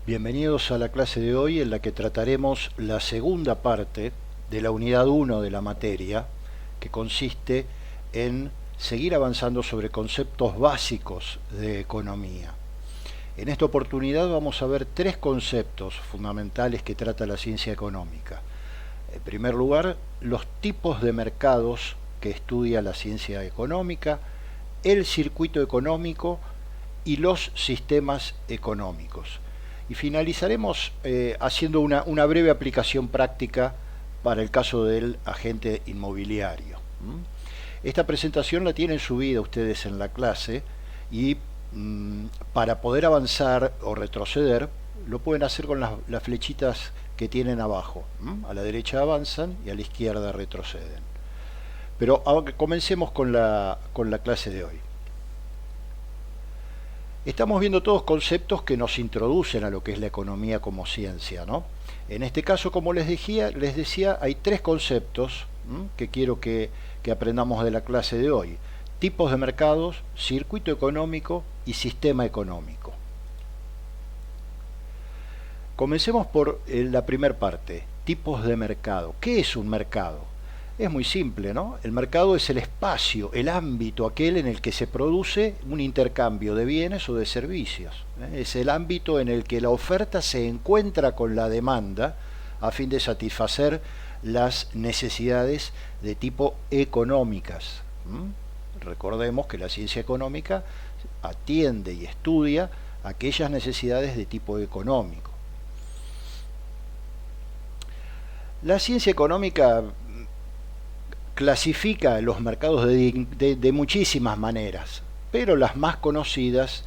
Bienvenidos a la clase de hoy en la que trataremos la segunda parte de la unidad 1 de la materia, que consiste en seguir avanzando sobre conceptos básicos de economía. En esta oportunidad vamos a ver tres conceptos fundamentales que trata la ciencia económica. En primer lugar, los tipos de mercados que estudia la ciencia económica, el circuito económico y los sistemas económicos. Y finalizaremos haciendo una breve aplicación práctica para el caso del agente inmobiliario. Esta presentación la tienen subida ustedes en la clase y para poder avanzar o retroceder lo pueden hacer con las flechitas que tienen abajo. A la derecha avanzan y a la izquierda retroceden. Pero comencemos con la clase de hoy. Estamos viendo todos conceptos que nos introducen a lo que es la economía como ciencia, ¿no? En este caso, como les decía, hay tres conceptos que quiero que aprendamos de la clase de hoy. Tipos de mercados, circuito económico y sistema económico. Comencemos por la primera parte, tipos de mercado. ¿Qué es un mercado? Es muy simple, ¿no? El mercado es el espacio, el ámbito aquel en el que se produce un intercambio de bienes o de servicios. Es el ámbito en el que la oferta se encuentra con la demanda a fin de satisfacer las necesidades de tipo económicas. Recordemos que la ciencia económica atiende y estudia aquellas necesidades de tipo económico. La ciencia económica clasifica los mercados de muchísimas maneras, pero las más conocidas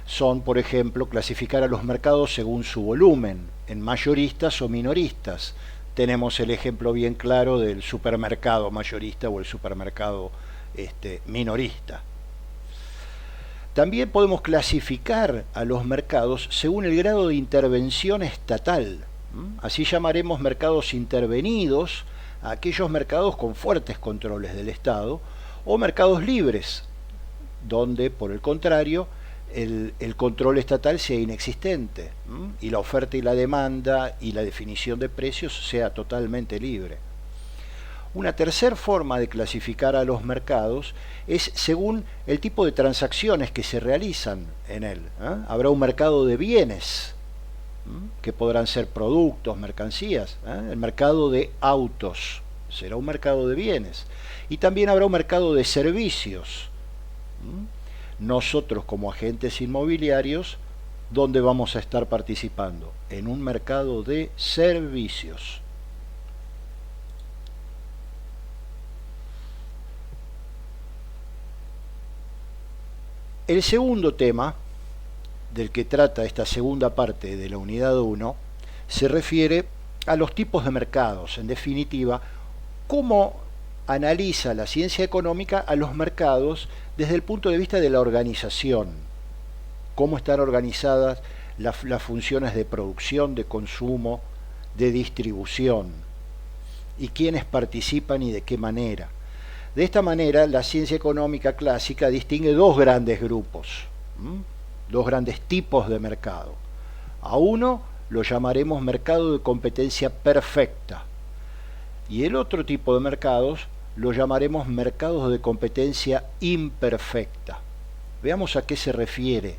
son, por ejemplo, clasificar a los mercados según su volumen, en mayoristas o minoristas. Tenemos el ejemplo bien claro del supermercado mayorista o el supermercado minorista. También podemos clasificar a los mercados según el grado de intervención estatal. Así llamaremos mercados intervenidos a aquellos mercados con fuertes controles del Estado, o mercados libres, donde, por el contrario, el control estatal sea inexistente y la oferta y la demanda y la definición de precios sea totalmente libre. Una tercera forma de clasificar a los mercados es según el tipo de transacciones que se realizan en él. Habrá un mercado de bienes, que podrán ser productos, mercancías. El mercado de autos será un mercado de bienes. Y también habrá un mercado de servicios. Nosotros, como agentes inmobiliarios, ¿dónde vamos a estar participando? En un mercado de servicios. El segundo tema del que trata esta segunda parte de la unidad 1 se refiere a los tipos de mercados. En definitiva, cómo analiza la ciencia económica a los mercados desde el punto de vista de la organización. Cómo están organizadas las funciones de producción, de consumo, de distribución. Y quiénes participan y de qué manera. De esta manera, la ciencia económica clásica distingue dos grandes grupos. Dos grandes tipos de mercado. A uno lo llamaremos mercado de competencia perfecta y el otro tipo de mercados lo llamaremos mercados de competencia imperfecta. Veamos a qué se refiere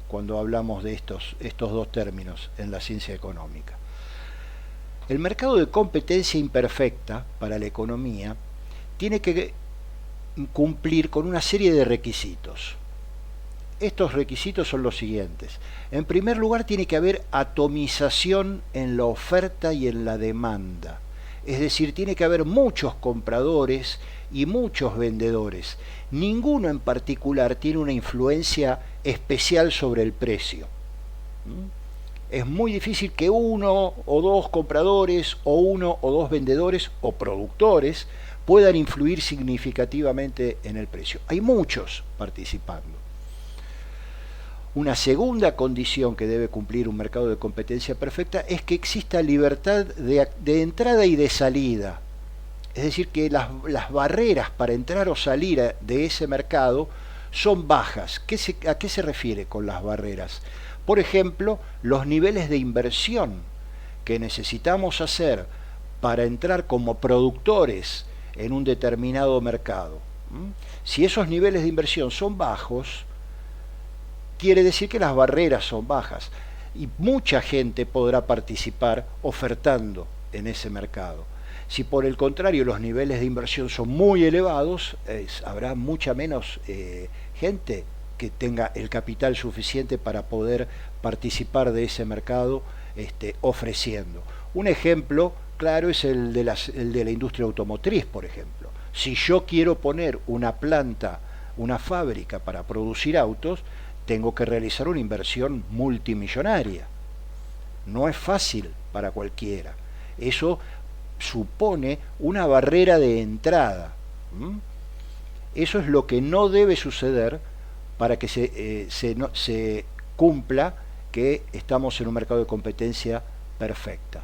cuando hablamos de estos dos términos en la ciencia económica. El mercado de competencia imperfecta para la economía tiene que cumplir con una serie de requisitos. Estos requisitos son los siguientes. En primer lugar, tiene que haber atomización en la oferta y en la demanda. Es decir, tiene que haber muchos compradores y muchos vendedores. Ninguno en particular tiene una influencia especial sobre el precio. Es muy difícil que uno o dos compradores o uno o dos vendedores o productores puedan influir significativamente en el precio. Hay muchos participando. Una segunda condición que debe cumplir un mercado de competencia perfecta es que exista libertad de entrada y de salida. Es decir, que las barreras para entrar o salir de ese mercado son bajas. ¿A qué se refiere con las barreras? Por ejemplo, los niveles de inversión que necesitamos hacer para entrar como productores en un determinado mercado. Si esos niveles de inversión son bajos, quiere decir que las barreras son bajas y mucha gente podrá participar ofertando en ese mercado. Si por el contrario los niveles de inversión son muy elevados, habrá mucha menos gente que tenga el capital suficiente para poder participar de ese mercado ofreciendo. Un ejemplo claro es el de la industria automotriz, por ejemplo. Si yo quiero poner una planta, una fábrica para producir autos, tengo que realizar una inversión multimillonaria. No es fácil para cualquiera. Eso supone una barrera de entrada. Eso es lo que no debe suceder para que se cumpla que estamos en un mercado de competencia perfecta.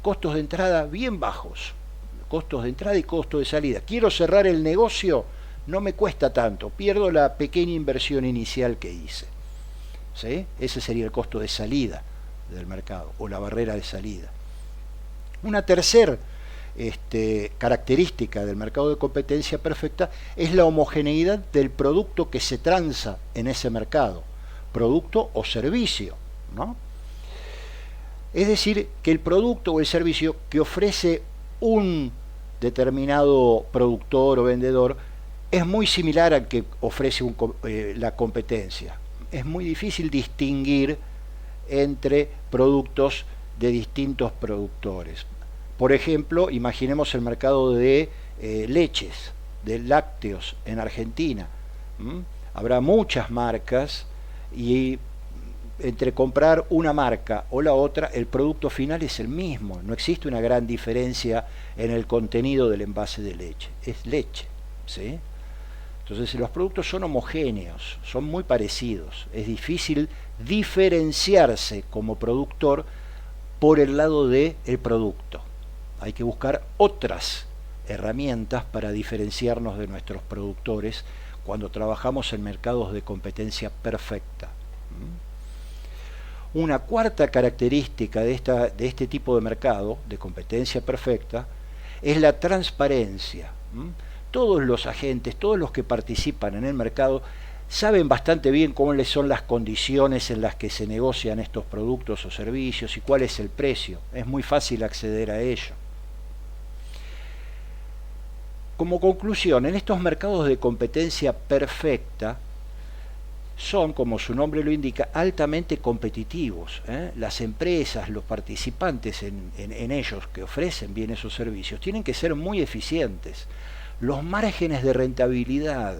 Costos de entrada bien bajos. Costos de entrada y costos de salida. Quiero cerrar el negocio, no me cuesta tanto, pierdo la pequeña inversión inicial que hice. ¿Sí? Ese sería el costo de salida del mercado o la barrera de salida. Una tercera característica del mercado de competencia perfecta es la homogeneidad del producto que se transa en ese mercado, producto o servicio, ¿no? Es decir, que el producto o el servicio que ofrece un determinado productor o vendedor es muy similar al que ofrece la competencia. Es muy difícil distinguir entre productos de distintos productores. Por ejemplo, imaginemos el mercado de leches, de lácteos en Argentina. Habrá muchas marcas y entre comprar una marca o la otra, el producto final es el mismo. No existe una gran diferencia en el contenido del envase de leche. Es leche, ¿sí? Entonces los productos son homogéneos, son muy parecidos. Es difícil diferenciarse como productor por el lado del producto. Hay que buscar otras herramientas para diferenciarnos de nuestros productores cuando trabajamos en mercados de competencia perfecta. Una cuarta característica de este tipo de mercado, de competencia perfecta, es la transparencia. Todos los agentes, todos los que participan en el mercado, saben bastante bien cuáles son las condiciones en las que se negocian estos productos o servicios y cuál es el precio. Es muy fácil acceder a ello. Como conclusión, en estos mercados de competencia perfecta, son, como su nombre lo indica, altamente competitivos. Las empresas, los participantes en ellos que ofrecen bienes o servicios, tienen que ser muy eficientes. Los márgenes de rentabilidad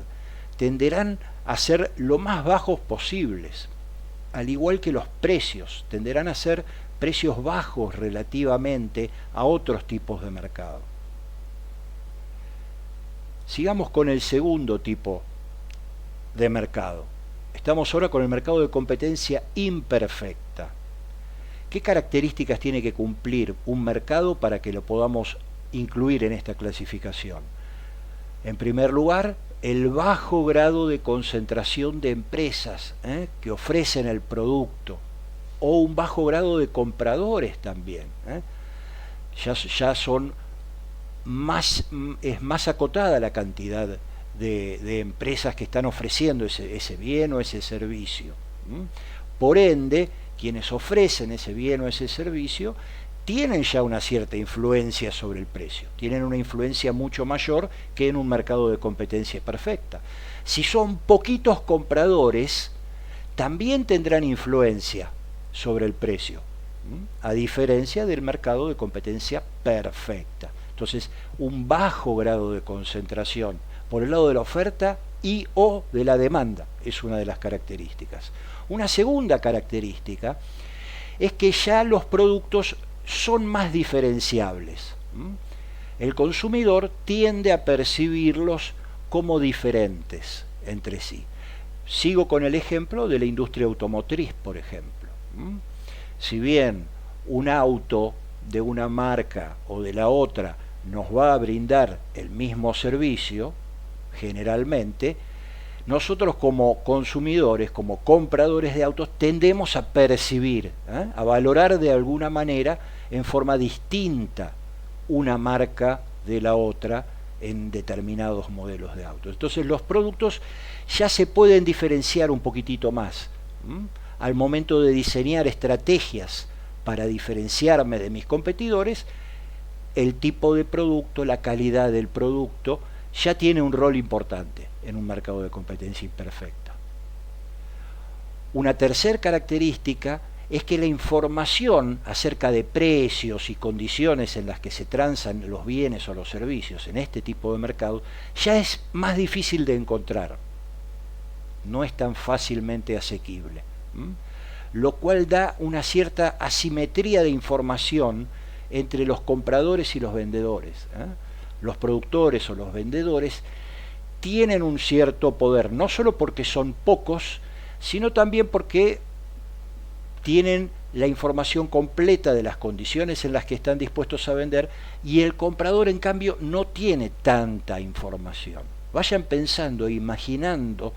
tenderán a ser lo más bajos posibles, al igual que los precios, tenderán a ser precios bajos relativamente a otros tipos de mercado. Sigamos con el segundo tipo de mercado. Estamos ahora con el mercado de competencia imperfecta. ¿Qué características tiene que cumplir un mercado para que lo podamos incluir en esta clasificación? En primer lugar, el bajo grado de concentración de empresas que ofrecen el producto, o un bajo grado de compradores también. Ya son es más acotada la cantidad de empresas que están ofreciendo ese bien o ese servicio. Por ende, quienes ofrecen ese bien o ese servicio tienen ya una cierta influencia sobre el precio, tienen una influencia mucho mayor que en un mercado de competencia perfecta. Si son poquitos compradores, también tendrán influencia sobre el precio, a diferencia del mercado de competencia perfecta. Entonces, un bajo grado de concentración por el lado de la oferta y o de la demanda es una de las características. Una segunda característica es que ya los productos son más diferenciables. El consumidor tiende a percibirlos como diferentes entre sí. Sigo con el ejemplo de la industria automotriz, por ejemplo. Si bien un auto de una marca o de la otra nos va a brindar el mismo servicio, generalmente, nosotros como consumidores, como compradores de autos, tendemos a percibir, a valorar de alguna manera en forma distinta una marca de la otra en determinados modelos de autos. Entonces los productos ya se pueden diferenciar un poquitito más. Al momento de diseñar estrategias para diferenciarme de mis competidores, el tipo de producto, la calidad del producto, ya tiene un rol importante en un mercado de competencia imperfecta. Una tercera característica es que la información acerca de precios y condiciones en las que se transan los bienes o los servicios en este tipo de mercado ya es más difícil de encontrar, no es tan fácilmente asequible, lo cual da una cierta asimetría de información entre los compradores y los vendedores. Los productores o los vendedores tienen un cierto poder, no solo porque son pocos, sino también porque tienen la información completa de las condiciones en las que están dispuestos a vender, y el comprador en cambio no tiene tanta información. Vayan pensando, imaginando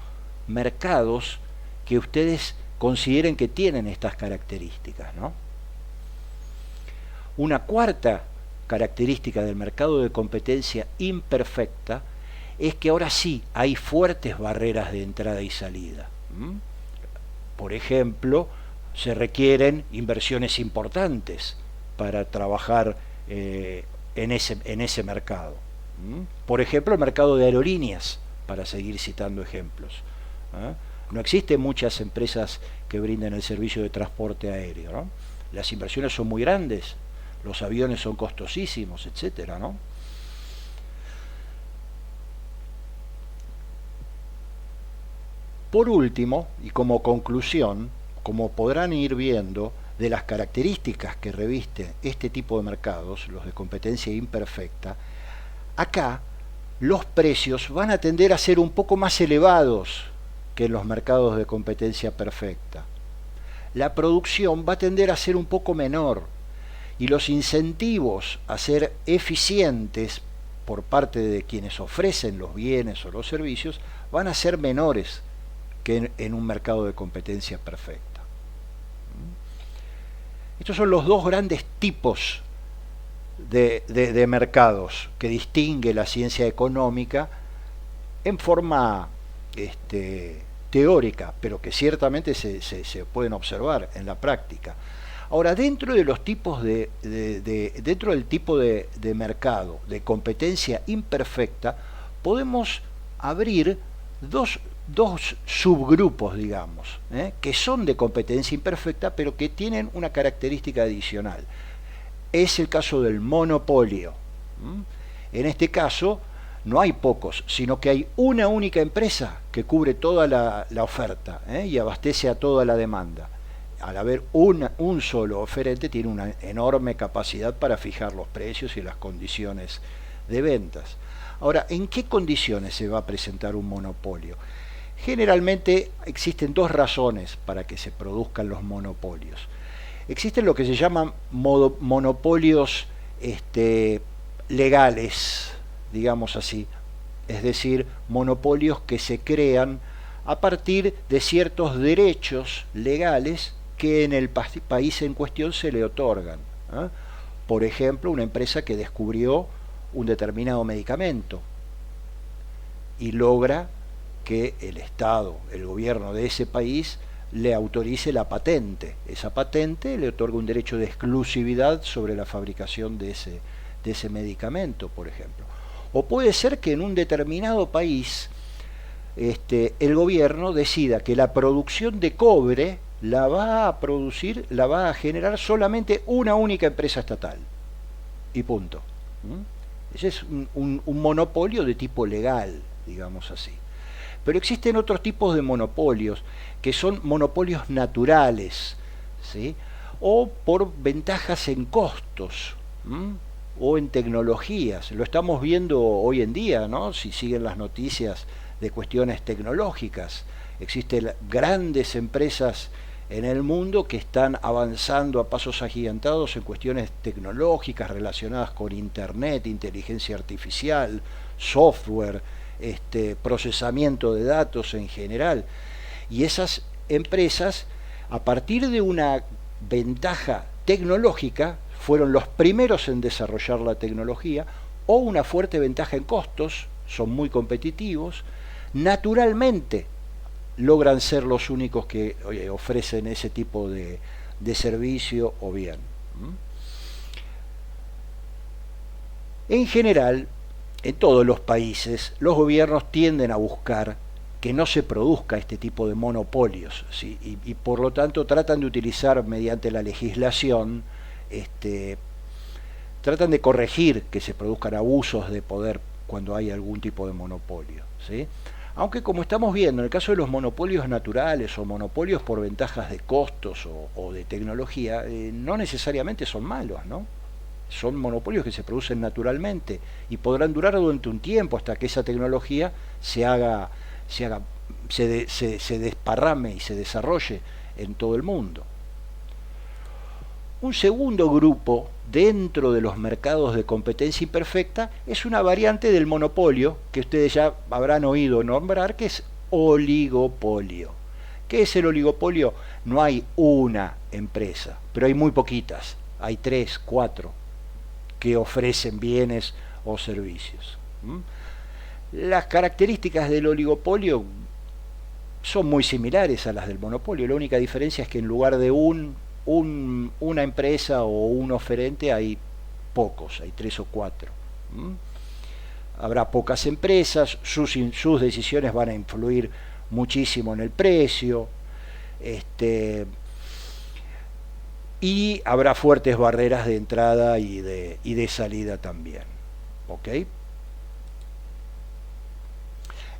mercados que ustedes consideren que tienen estas características, ¿no? Una cuarta característica del mercado de competencia imperfecta es que ahora sí hay fuertes barreras de entrada y salida. Por ejemplo, se requieren inversiones importantes para trabajar en ese mercado. Por ejemplo, el mercado de aerolíneas, para seguir citando ejemplos. No existen muchas empresas que brinden el servicio de transporte aéreo, ¿no? Las inversiones son muy grandes, los aviones son costosísimos, etcétera, ¿no? Por último, y como conclusión, como podrán ir viendo, de las características que reviste este tipo de mercados, los de competencia imperfecta, acá los precios van a tender a ser un poco más elevados que en los mercados de competencia perfecta. La producción va a tender a ser un poco menor, y los incentivos a ser eficientes por parte de quienes ofrecen los bienes o los servicios van a ser menores que en un mercado de competencia perfecta. Estos son los dos grandes tipos de mercados que distingue la ciencia económica en forma teórica, pero que ciertamente se pueden observar en la práctica. Ahora, dentro de los tipos dentro del tipo de mercado de competencia imperfecta, podemos abrir dos subgrupos, digamos, que son de competencia imperfecta, pero que tienen una característica adicional. Es el caso del monopolio. En este caso, no hay pocos, sino que hay una única empresa que cubre toda la oferta y abastece a toda la demanda. Al haber un solo oferente, tiene una enorme capacidad para fijar los precios y las condiciones de ventas. Ahora, ¿en qué condiciones se va a presentar un monopolio? Generalmente existen dos razones para que se produzcan los monopolios. Existen lo que se llaman monopolios legales, digamos así, es decir, monopolios que se crean a partir de ciertos derechos legales que en el país en cuestión se le otorgan. Por ejemplo, una empresa que descubrió un determinado medicamento y logra que el Estado, el gobierno de ese país, le autorice la patente. Esa patente le otorga un derecho de exclusividad sobre la fabricación de ese medicamento, por ejemplo. O puede ser que en un determinado país el gobierno decida que la producción de cobre la va a generar solamente una única empresa estatal. Y punto. Ese es un monopolio de tipo legal, digamos así. Pero existen otros tipos de monopolios, que son monopolios naturales, ¿sí? O por ventajas en costos, o en tecnologías. Lo estamos viendo hoy en día, ¿no? Si siguen las noticias de cuestiones tecnológicas. Existen grandes empresas en el mundo que están avanzando a pasos agigantados en cuestiones tecnológicas relacionadas con Internet, inteligencia artificial, software, procesamiento de datos en general. Y esas empresas, a partir de una ventaja tecnológica, fueron los primeros en desarrollar la tecnología, o una fuerte ventaja en costos, son muy competitivos, naturalmente logran ser los únicos que ofrecen ese tipo de servicio o bien. En general, en todos los países, los gobiernos tienden a buscar que no se produzca este tipo de monopolios, ¿sí? Y por lo tanto tratan de utilizar mediante la legislación, tratan de corregir que se produzcan abusos de poder cuando hay algún tipo de monopolio, ¿sí? Aunque, como estamos viendo, en el caso de los monopolios naturales o monopolios por ventajas de costos o de tecnología, no necesariamente son malos, ¿no? Son monopolios que se producen naturalmente y podrán durar durante un tiempo hasta que esa tecnología se desparrame y se desarrolle en todo el mundo. Un segundo grupo dentro de los mercados de competencia imperfecta es una variante del monopolio que ustedes ya habrán oído nombrar, que es oligopolio. ¿Qué es el oligopolio? No hay una empresa, pero hay muy poquitas, hay 3, 4 que ofrecen bienes o servicios. Las características del oligopolio son muy similares a las del monopolio. La única diferencia es que en lugar de una empresa o un oferente hay pocos, hay 3 o 4. Habrá pocas empresas, sus decisiones van a influir muchísimo en el precio, y habrá fuertes barreras de entrada y de salida también. ¿Ok?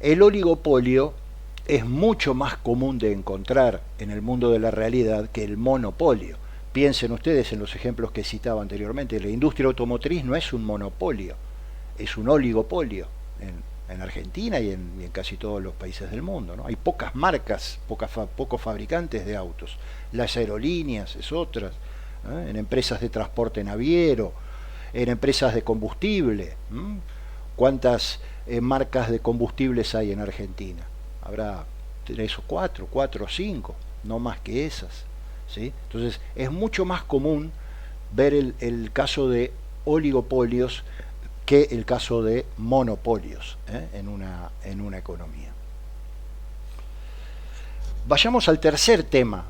El oligopolio es mucho más común de encontrar en el mundo de la realidad que el monopolio. Piensen ustedes en los ejemplos que citaba anteriormente. La industria automotriz no es un monopolio, es un oligopolio en Argentina y en casi todos los países del mundo, ¿no? Hay pocas marcas, pocos fabricantes de autos. Las aerolíneas es otras, ¿eh? En empresas de transporte naviero, en empresas de combustible. ¿Cuántas marcas de combustibles hay en Argentina? Habrá 3 o 4 o 5, no más que esas, ¿sí? Entonces es mucho más común ver el caso de oligopolios que el caso de monopolios, en una economía. Vayamos al tercer tema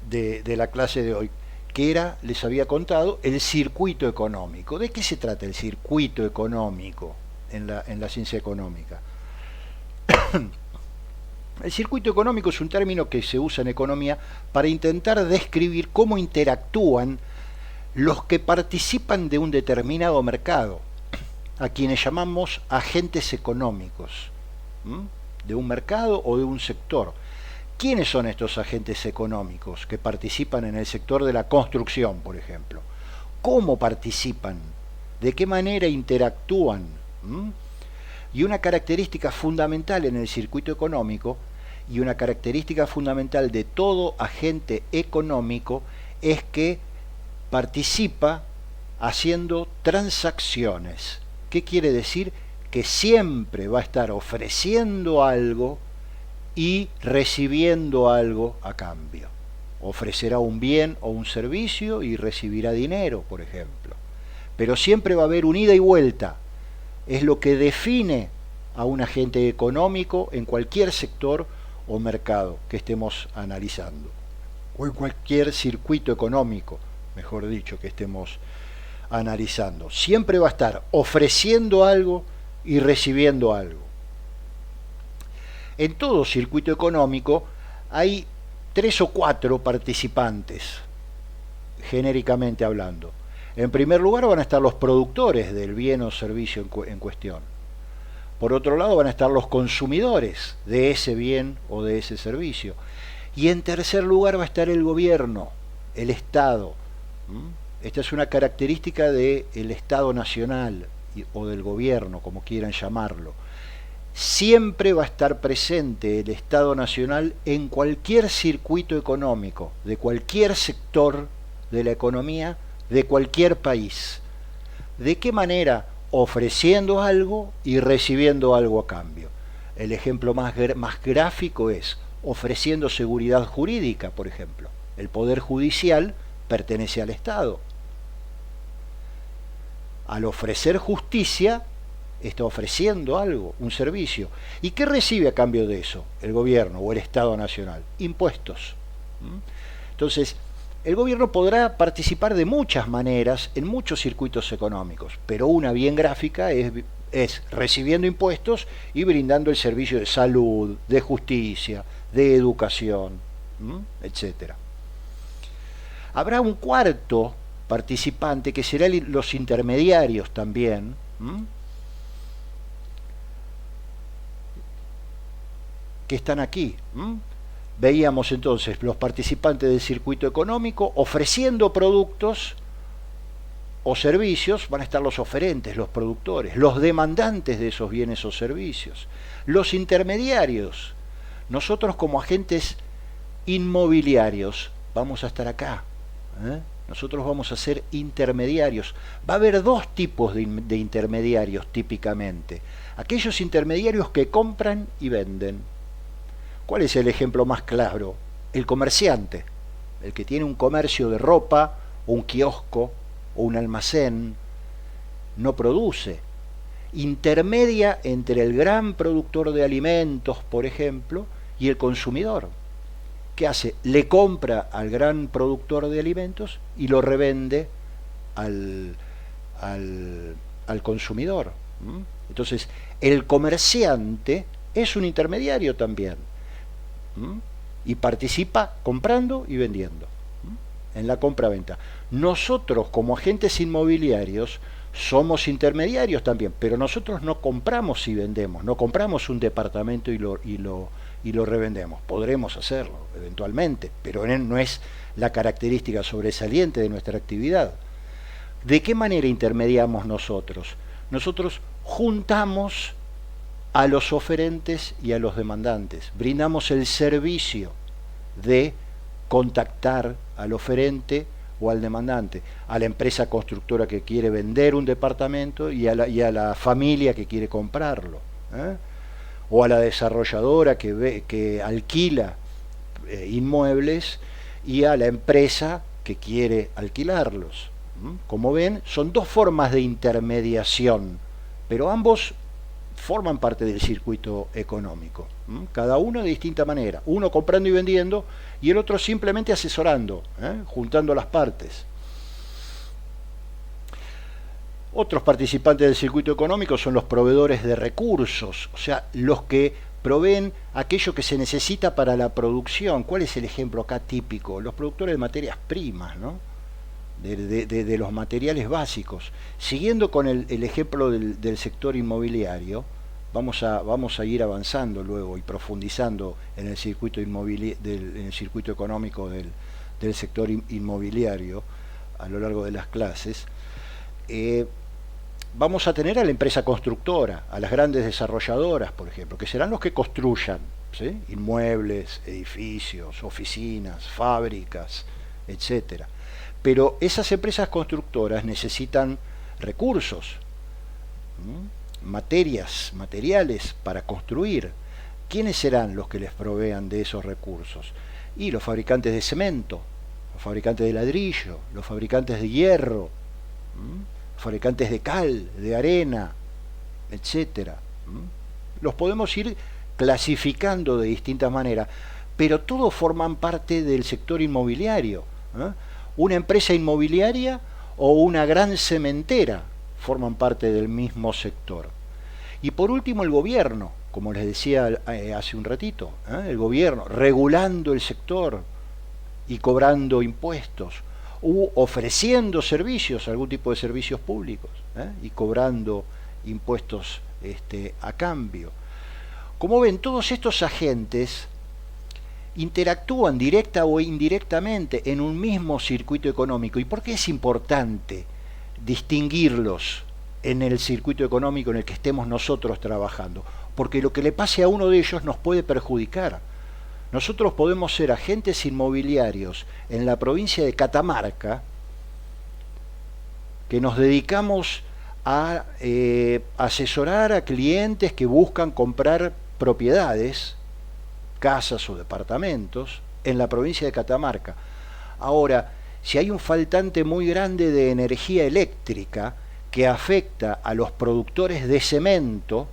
de la clase de hoy, que era, les había contado, el circuito económico. ¿De qué se trata el circuito económico en la ciencia económica? El circuito económico es un término que se usa en economía para intentar describir cómo interactúan los que participan de un determinado mercado, a quienes llamamos agentes económicos, de un mercado o de un sector. ¿Quiénes son estos agentes económicos que participan en el sector de la construcción, por ejemplo? ¿Cómo participan? ¿De qué manera interactúan? Y una característica fundamental en el circuito económico y una característica fundamental de todo agente económico es que participa haciendo transacciones. ¿Qué quiere decir? Que siempre va a estar ofreciendo algo y recibiendo algo a cambio. Ofrecerá un bien o un servicio y recibirá dinero, por ejemplo. Pero siempre va a haber un ida y vuelta. Es lo que define a un agente económico en cualquier sector o mercado que estemos analizando, o en cualquier circuito económico, mejor dicho, que estemos analizando. Siempre va a estar ofreciendo algo y recibiendo algo. En todo circuito económico hay 3 o 4 participantes, genéricamente hablando. En primer lugar van a estar los productores del bien o servicio en cuestión. Por otro lado van a estar los consumidores de ese bien o de ese servicio. Y en tercer lugar va a estar el gobierno, el Estado. Esta es una característica del Estado nacional o del gobierno, como quieran llamarlo. Siempre va a estar presente el Estado nacional en cualquier circuito económico, de cualquier sector de la economía, de cualquier país. ¿De qué manera ofreciendo algo y recibiendo algo a cambio. El ejemplo más gráfico es ofreciendo seguridad jurídica, por ejemplo. El Poder Judicial pertenece al Estado. Al ofrecer justicia, está ofreciendo algo, un servicio. ¿Y qué recibe a cambio de eso el gobierno o el Estado Nacional? Impuestos. Entonces, el gobierno podrá participar de muchas maneras en muchos circuitos económicos, pero una bien gráfica es recibiendo impuestos y brindando el servicio de salud, de justicia, de educación, etcétera. Habrá un cuarto participante que serán los intermediarios también, que están aquí. Veíamos entonces los participantes del circuito económico ofreciendo productos o servicios, van a estar los oferentes, los productores, los demandantes de esos bienes o servicios, los intermediarios. Nosotros como agentes inmobiliarios vamos a estar acá. Nosotros vamos a ser intermediarios. Va a haber dos tipos de intermediarios típicamente. Aquellos intermediarios que compran y venden. ¿Cuál es el ejemplo más claro? El comerciante, el que tiene un comercio de ropa, o un kiosco, o un almacén, no produce. Intermedia entre el gran productor de alimentos, por ejemplo, y el consumidor. ¿Qué hace? Le compra al gran productor de alimentos y lo revende al consumidor. Entonces, el comerciante es un intermediario también. Y participa comprando y vendiendo en la compra-venta. Nosotros como agentes inmobiliarios somos intermediarios también, pero nosotros no compramos y vendemos, no compramos un departamento y lo revendemos. Podremos hacerlo eventualmente, pero no es la característica sobresaliente de nuestra actividad. ¿De qué manera intermediamos nosotros? Nosotros juntamos a los oferentes y a los demandantes. Brindamos el servicio de contactar al oferente o al demandante, a la empresa constructora que quiere vender un departamento y a la familia que quiere comprarlo, o a la desarrolladora que alquila inmuebles y a la empresa que quiere alquilarlos. Como ven, son dos formas de intermediación, pero ambos forman parte del circuito económico, cada uno de distinta manera, uno comprando y vendiendo y el otro simplemente asesorando, juntando las partes. Otros participantes del circuito económico son los proveedores de recursos, o sea, los que proveen aquello que se necesita para la producción. ¿Cuál es el ejemplo acá típico? Los productores de materias primas, ¿no? de los materiales básicos. Siguiendo con el ejemplo del sector inmobiliario, vamos a ir avanzando luego y profundizando en el circuito en el circuito económico del sector inmobiliario a lo largo de las clases. Vamos a tener a la empresa constructora, a las grandes desarrolladoras, por ejemplo, que serán los que construyan, ¿sí?, inmuebles, edificios, oficinas, fábricas, etcétera. Pero esas empresas constructoras necesitan recursos, materiales para construir. ¿Quiénes serán los que les provean de esos recursos? Y los fabricantes de cemento, los fabricantes de ladrillo, los fabricantes de hierro, los fabricantes de cal, de arena, etcétera. Los podemos ir clasificando de distintas maneras, pero todos forman parte del sector inmobiliario. Una empresa inmobiliaria o una gran cementera forman parte del mismo sector. Y por último el gobierno, como les decía hace un ratito, el gobierno regulando el sector y cobrando impuestos, u ofreciendo servicios, algún tipo de servicios públicos, y cobrando impuestos a cambio. Como ven, todos estos agentes interactúan directa o indirectamente en un mismo circuito económico. ¿Y por qué es importante distinguirlos en el circuito económico en el que estemos nosotros trabajando? Porque lo que le pase a uno de ellos nos puede perjudicar. Nosotros podemos ser agentes inmobiliarios en la provincia de Catamarca que nos dedicamos a asesorar a clientes que buscan comprar propiedades, casas o departamentos en la provincia de Catamarca. Ahora, si hay un faltante muy grande de energía eléctrica que afecta a los productores de cemento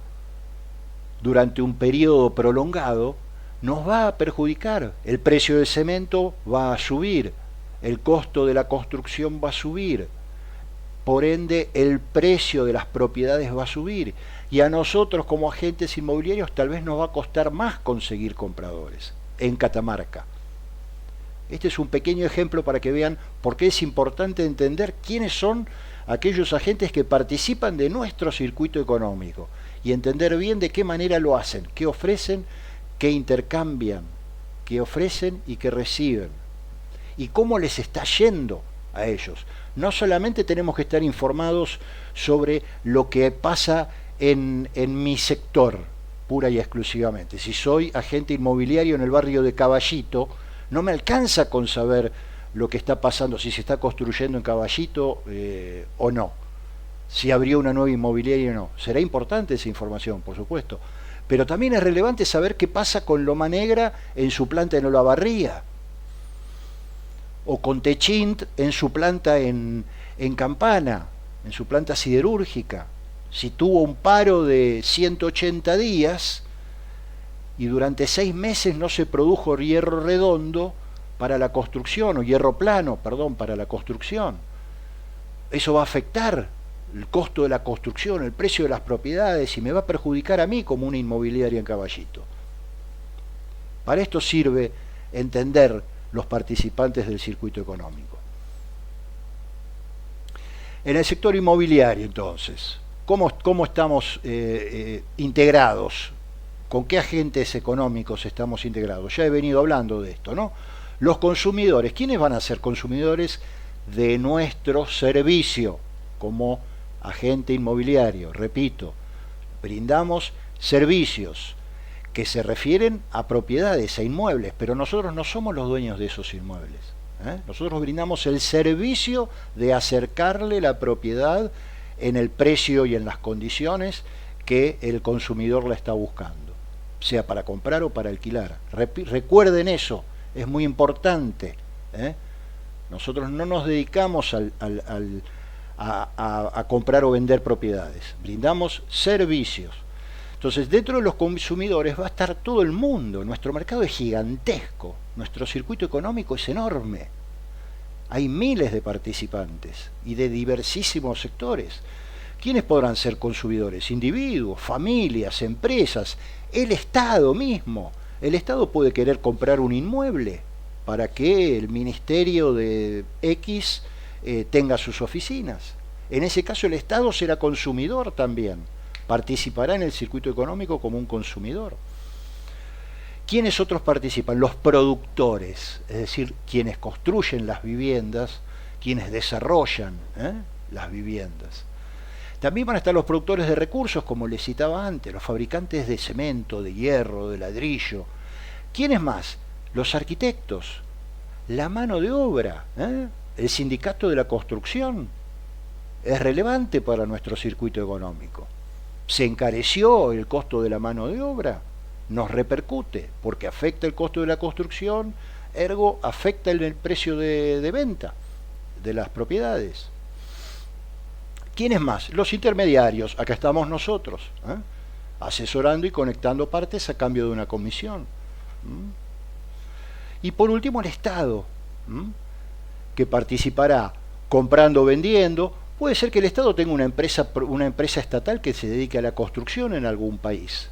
durante un periodo prolongado, nos va a perjudicar. El precio del cemento va a subir, el costo de la construcción va a subir, por ende el precio de las propiedades va a subir, y a nosotros como agentes inmobiliarios tal vez nos va a costar más conseguir compradores en Catamarca. Este es un pequeño ejemplo para que vean por qué es importante entender quiénes son aquellos agentes que participan de nuestro circuito económico y entender bien de qué manera lo hacen, qué ofrecen, qué intercambian, qué ofrecen y qué reciben, y cómo les está yendo a ellos. No solamente tenemos que estar informados sobre lo que pasa en mi sector, pura y exclusivamente. Si soy agente inmobiliario en el barrio de Caballito, no me alcanza con saber lo que está pasando, si se está construyendo en Caballito o no, si abrió una nueva inmobiliaria o no. Será importante esa información, por supuesto, pero también es relevante saber qué pasa con Loma Negra en su planta en Olavarría, o con Techint en su planta en Campana, en su planta siderúrgica. Si tuvo un paro de 180 días y durante 6 meses no se produjo hierro redondo para la construcción, o hierro plano, perdón, para la construcción. Eso va a afectar el costo de la construcción, el precio de las propiedades, y me va a perjudicar a mí como una inmobiliaria en Caballito. Para esto sirve entender los participantes del circuito económico. En el sector inmobiliario, entonces, ¿cómo estamos integrados? ¿Con qué agentes económicos estamos integrados? Ya he venido hablando de esto, ¿no? Los consumidores. ¿Quiénes van a ser consumidores de nuestro servicio como agente inmobiliario? Repito, brindamos servicios que se refieren a propiedades, a inmuebles, pero nosotros no somos los dueños de esos inmuebles. Nosotros brindamos el servicio de acercarle la propiedad en el precio y en las condiciones que el consumidor la está buscando, sea para comprar o para alquilar. Recuerden eso, es muy importante. Nosotros no nos dedicamos a comprar o vender propiedades, brindamos servicios. Entonces, dentro de los consumidores va a estar todo el mundo. Nuestro mercado es gigantesco, nuestro circuito económico es enorme. Hay miles de participantes y de diversísimos sectores. ¿Quiénes podrán ser consumidores? Individuos, familias, empresas, el Estado mismo. El Estado puede querer comprar un inmueble para que el Ministerio de X tenga sus oficinas. En ese caso el Estado será consumidor también, participará en el circuito económico como un consumidor. ¿Quiénes otros participan? Los productores, es decir, quienes construyen las viviendas, quienes desarrollan las viviendas. También van a estar los productores de recursos, como les citaba antes, los fabricantes de cemento, de hierro, de ladrillo. ¿Quiénes más? Los arquitectos, la mano de obra, el sindicato de la construcción. Es relevante para nuestro circuito económico. Se encareció el costo de la mano de obra, nos repercute, porque afecta el costo de la construcción, ergo afecta el precio de venta de las propiedades. ¿Quiénes más? Los intermediarios, acá estamos nosotros, asesorando y conectando partes a cambio de una comisión. Y por último el Estado, que participará comprando o vendiendo. Puede ser que el Estado tenga una empresa estatal que se dedique a la construcción en algún país,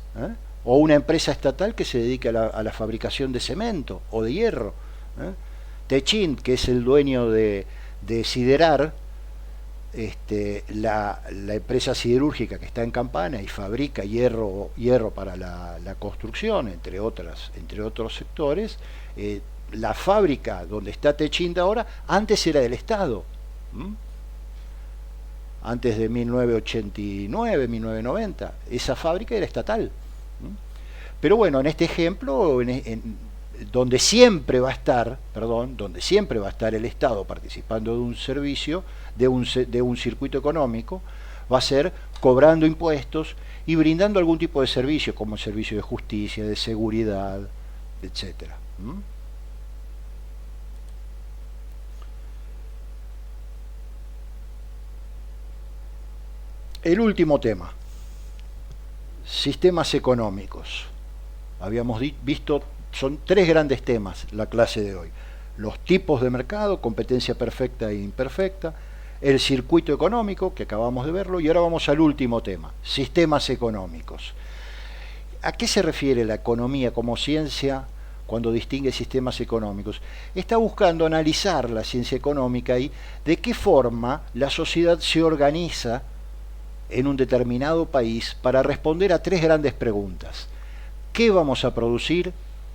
o una empresa estatal que se dedique a la fabricación de cemento o de hierro. Techint, que es el dueño de Siderar, la empresa siderúrgica que está en Campana y fabrica hierro para la construcción, entre otros sectores. La fábrica donde está Techint ahora, antes era del Estado. Antes de 1989, 1990, esa fábrica era estatal. Pero bueno, en este ejemplo, donde siempre va a estar el Estado participando de un servicio, de un circuito económico, va a ser cobrando impuestos y brindando algún tipo de servicio, como el servicio de justicia, de seguridad, etcétera. El último tema, sistemas económicos. Habíamos visto, son tres grandes temas la clase de hoy. Los tipos de mercado, competencia perfecta e imperfecta, el circuito económico, que acabamos de verlo, y ahora vamos al último tema, sistemas económicos. ¿A qué se refiere la economía como ciencia cuando distingue sistemas económicos? Está buscando analizar la ciencia económica y de qué forma la sociedad se organiza en un determinado país para responder a tres grandes preguntas. ¿Qué vamos a producir?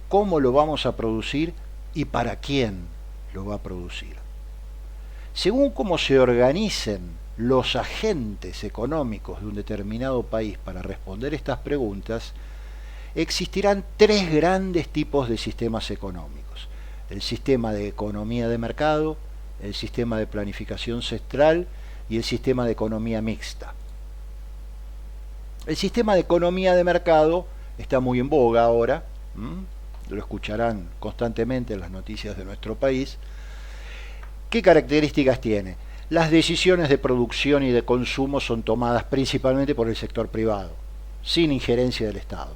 ¿Cómo lo vamos a producir? ¿Y para quién lo va a producir? Según cómo se organicen los agentes económicos de un determinado país para responder estas preguntas, existirán tres grandes tipos de sistemas económicos. El sistema de economía de mercado, el sistema de planificación central y el sistema de economía mixta. El sistema de economía de mercado está muy en boga ahora, lo escucharán constantemente en las noticias de nuestro país. ¿Qué características tiene? Las decisiones de producción y de consumo son tomadas principalmente por el sector privado, sin injerencia del Estado.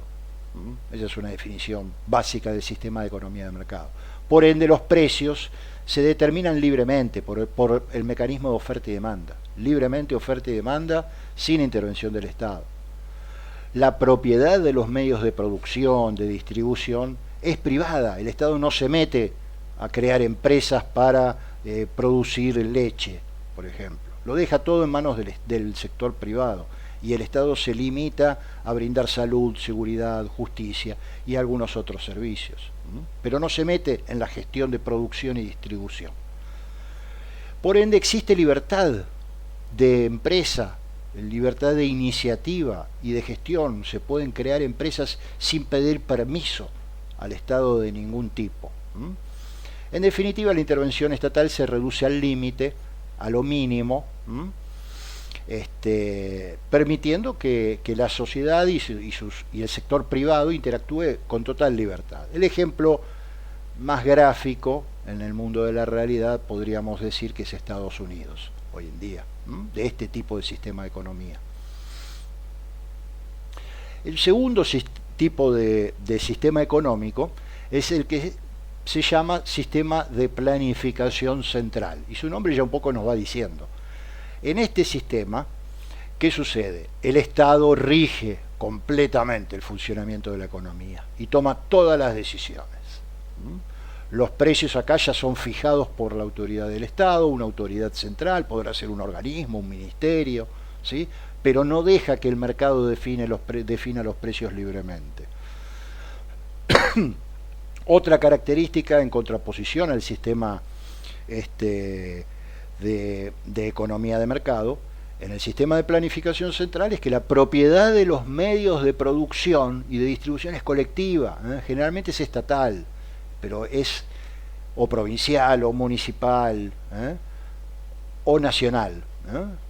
Esa es una definición básica del sistema de economía de mercado. Por ende, los precios se determinan libremente por el mecanismo de oferta y demanda. Libremente oferta y demanda sin intervención del Estado. La propiedad de los medios de producción, de distribución, es privada. El Estado no se mete a crear empresas para producir leche, por ejemplo. Lo deja todo en manos del sector privado y el Estado se limita a brindar salud, seguridad, justicia y algunos otros servicios. Pero no se mete en la gestión de producción y distribución. Por ende, existe libertad de empresa, libertad de iniciativa y de gestión. Se pueden crear empresas sin pedir permiso al Estado de ningún tipo. En definitiva, la intervención estatal se reduce al límite, a lo mínimo, permitiendo que la sociedad y el sector privado interactúe con total libertad. El ejemplo más gráfico en el mundo de la realidad podríamos decir que es Estados Unidos hoy en día, de este tipo de sistema de economía. El segundo tipo de sistema económico es el que se llama sistema de planificación central, y su nombre ya un poco nos va diciendo. En este sistema, ¿qué sucede? El Estado rige completamente el funcionamiento de la economía y toma todas las decisiones. Los precios acá ya son fijados por la autoridad del Estado, una autoridad central, podrá ser un organismo, un ministerio, ¿sí? Pero no deja que el mercado defina los precios libremente. Otra característica en contraposición al sistema de economía de mercado, en el sistema de planificación central, es que la propiedad de los medios de producción y de distribución es colectiva, generalmente es estatal, pero es o provincial o municipal o nacional,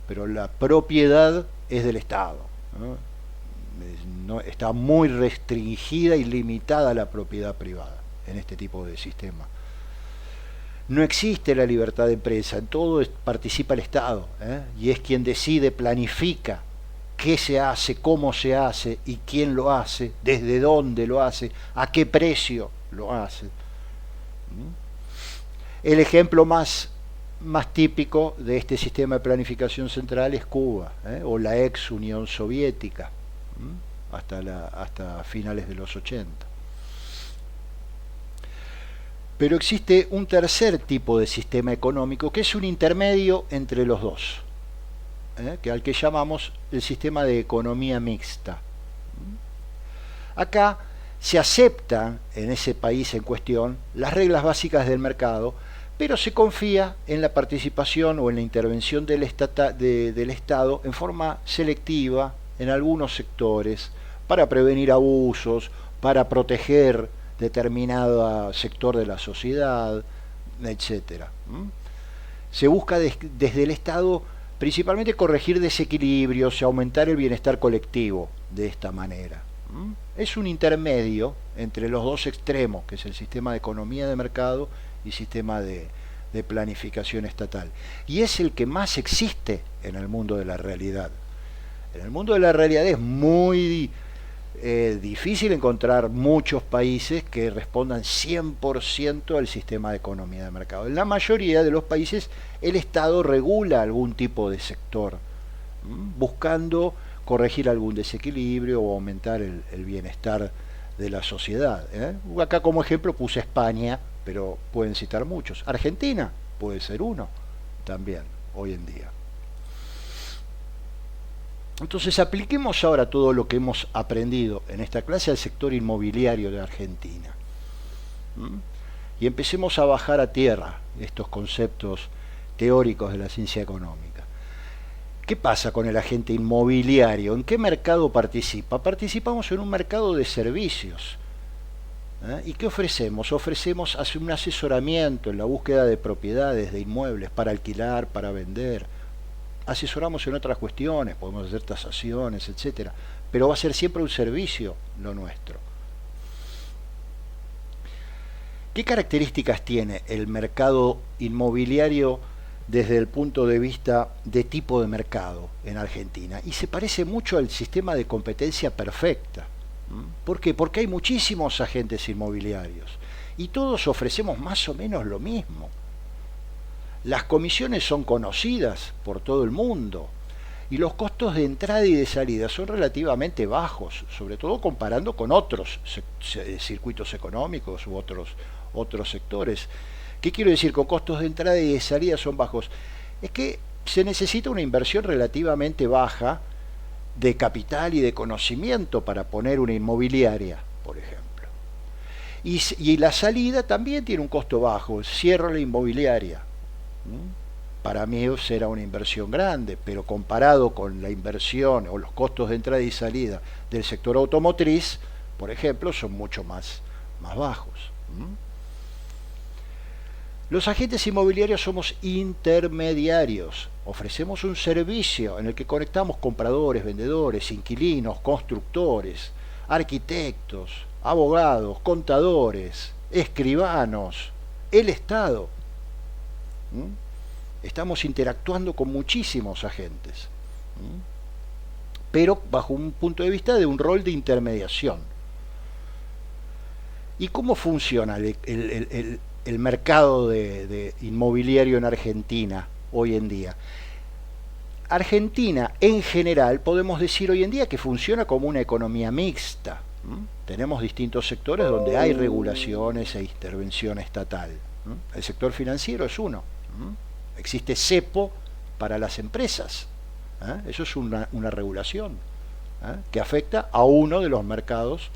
pero la propiedad es del Estado. Está muy restringida y limitada la propiedad privada en este tipo de sistema. No existe la libertad de empresa, en todo participa el Estado, y es quien decide, planifica qué se hace, cómo se hace y quién lo hace, desde dónde lo hace, a qué precio lo hace. El ejemplo más típico de este sistema de planificación central es Cuba, o la ex Unión Soviética, hasta finales de los 80. Pero existe un tercer tipo de sistema económico que es un intermedio entre los dos, al que llamamos el sistema de economía mixta. Acá se aceptan en ese país en cuestión las reglas básicas del mercado, pero se confía en la participación o en la intervención del Estado en forma selectiva en algunos sectores para prevenir abusos, para proteger determinado sector de la sociedad, etcétera. Se busca desde el Estado principalmente corregir desequilibrios y aumentar el bienestar colectivo de esta manera. Es un intermedio entre los dos extremos, que es el sistema de economía de mercado y sistema de planificación estatal. Y es el que más existe en el mundo de la realidad. En el mundo de la realidad es muy difícil encontrar muchos países que respondan 100% al sistema de economía de mercado. En la mayoría de los países el Estado regula algún tipo de sector, buscando corregir algún desequilibrio o aumentar el bienestar de la sociedad. Acá como ejemplo puse España, pero pueden citar muchos. Argentina puede ser uno también hoy en día. Entonces apliquemos ahora todo lo que hemos aprendido en esta clase al sector inmobiliario de Argentina. Y empecemos a bajar a tierra estos conceptos teóricos de la ciencia económica. ¿Qué pasa con el agente inmobiliario? ¿En qué mercado participa? Participamos en un mercado de servicios. ¿Y qué ofrecemos? Ofrecemos un asesoramiento en la búsqueda de propiedades, de inmuebles, para alquilar, para vender. Asesoramos en otras cuestiones, podemos hacer tasaciones, etcétera, pero va a ser siempre un servicio lo nuestro. ¿Qué características tiene el mercado inmobiliario desde el punto de vista de tipo de mercado en Argentina? Y se parece mucho al sistema de competencia perfecta. ¿Por qué? Porque hay muchísimos agentes inmobiliarios y todos ofrecemos más o menos lo mismo. Las comisiones son conocidas por todo el mundo y los costos de entrada y de salida son relativamente bajos, sobre todo comparando con otros circuitos económicos u otros sectores. ¿Qué quiero decir con costos de entrada y de salida son bajos? Es que se necesita una inversión relativamente baja de capital y de conocimiento para poner una inmobiliaria, por ejemplo. Y la salida también tiene un costo bajo, cierro la inmobiliaria. Para mí será una inversión grande, pero comparado con la inversión o los costos de entrada y salida del sector automotriz, por ejemplo, son mucho más bajos. Los agentes inmobiliarios somos intermediarios, ofrecemos un servicio en el que conectamos compradores, vendedores, inquilinos, constructores, arquitectos, abogados, contadores, escribanos, el Estado. Estamos interactuando con muchísimos agentes, pero bajo un punto de vista de un rol de intermediación. ¿Y cómo funciona el mercado de inmobiliario en Argentina hoy en día? Argentina en general podemos decir hoy en día que funciona como una economía mixta. Tenemos distintos sectores donde hay regulaciones e intervención estatal. El sector financiero es uno. Existe cepo para las empresas. Eso es una regulación que afecta a uno de los mercados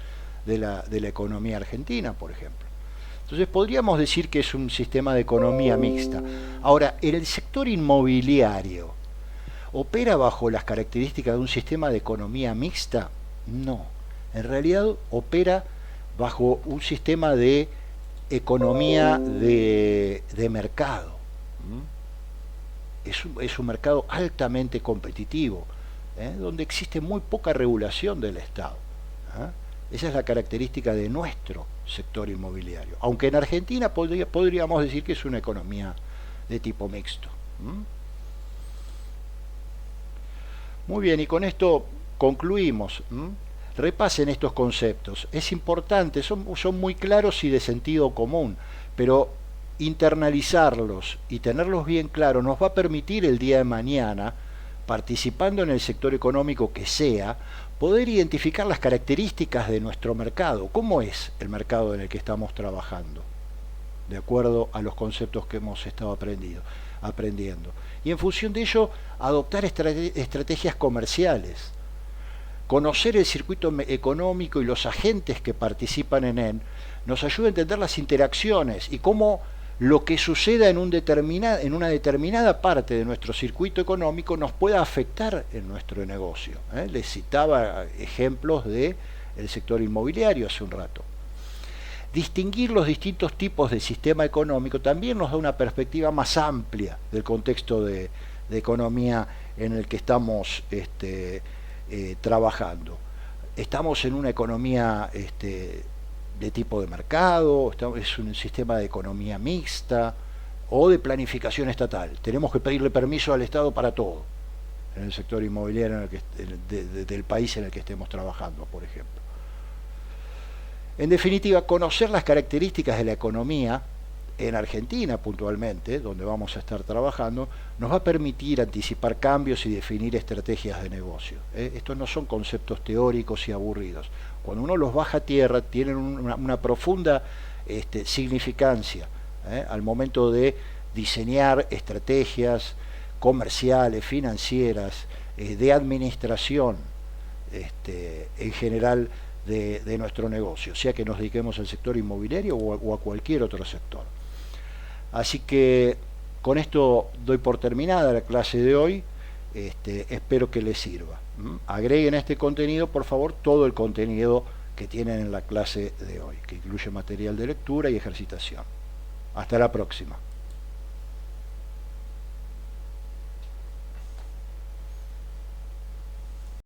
de la economía argentina, por ejemplo. Entonces podríamos decir que es un sistema de economía mixta. Ahora, ¿en el sector inmobiliario opera bajo las características de un sistema de economía mixta? No. En realidad opera bajo un sistema de economía de mercado. Es un mercado altamente competitivo, donde existe muy poca regulación del Estado. Esa es la característica de nuestro sector inmobiliario, aunque en Argentina podríamos decir que es una economía de tipo mixto. Muy bien, y con esto concluimos. Repasen estos conceptos. Es importante, son muy claros y de sentido común, pero internalizarlos y tenerlos bien claros nos va a permitir el día de mañana, participando en el sector económico que sea, poder identificar las características de nuestro mercado. ¿Cómo es el mercado en el que estamos trabajando? De acuerdo a los conceptos que hemos estado aprendiendo. Y en función de ello, adoptar estrategias comerciales. Conocer el circuito económico y los agentes que participan en él nos ayuda a entender las interacciones y cómo lo que suceda en una determinada parte de nuestro circuito económico nos pueda afectar en nuestro negocio. Les citaba ejemplos del sector inmobiliario hace un rato. Distinguir los distintos tipos de sistema económico también nos da una perspectiva más amplia del contexto de de economía en el que estamos trabajando. Estamos en una economía de tipo de mercado, es un sistema de economía mixta o de planificación estatal. Tenemos que pedirle permiso al Estado para todo, en el sector inmobiliario del país en el que estemos trabajando, por ejemplo. En definitiva, conocer las características de la economía en Argentina puntualmente, donde vamos a estar trabajando, nos va a permitir anticipar cambios y definir estrategias de negocio. Estos no son conceptos teóricos y aburridos. Cuando uno los baja a tierra, tienen una profunda significancia al momento de diseñar estrategias comerciales, financieras, de administración en general de nuestro negocio, sea que nos dediquemos al sector inmobiliario o a cualquier otro sector. Así que con esto doy por terminada la clase de hoy. Espero que les sirva. Agreguen a este contenido, por favor, todo el contenido que tienen en la clase de hoy, que incluye material de lectura y ejercitación. Hasta la próxima.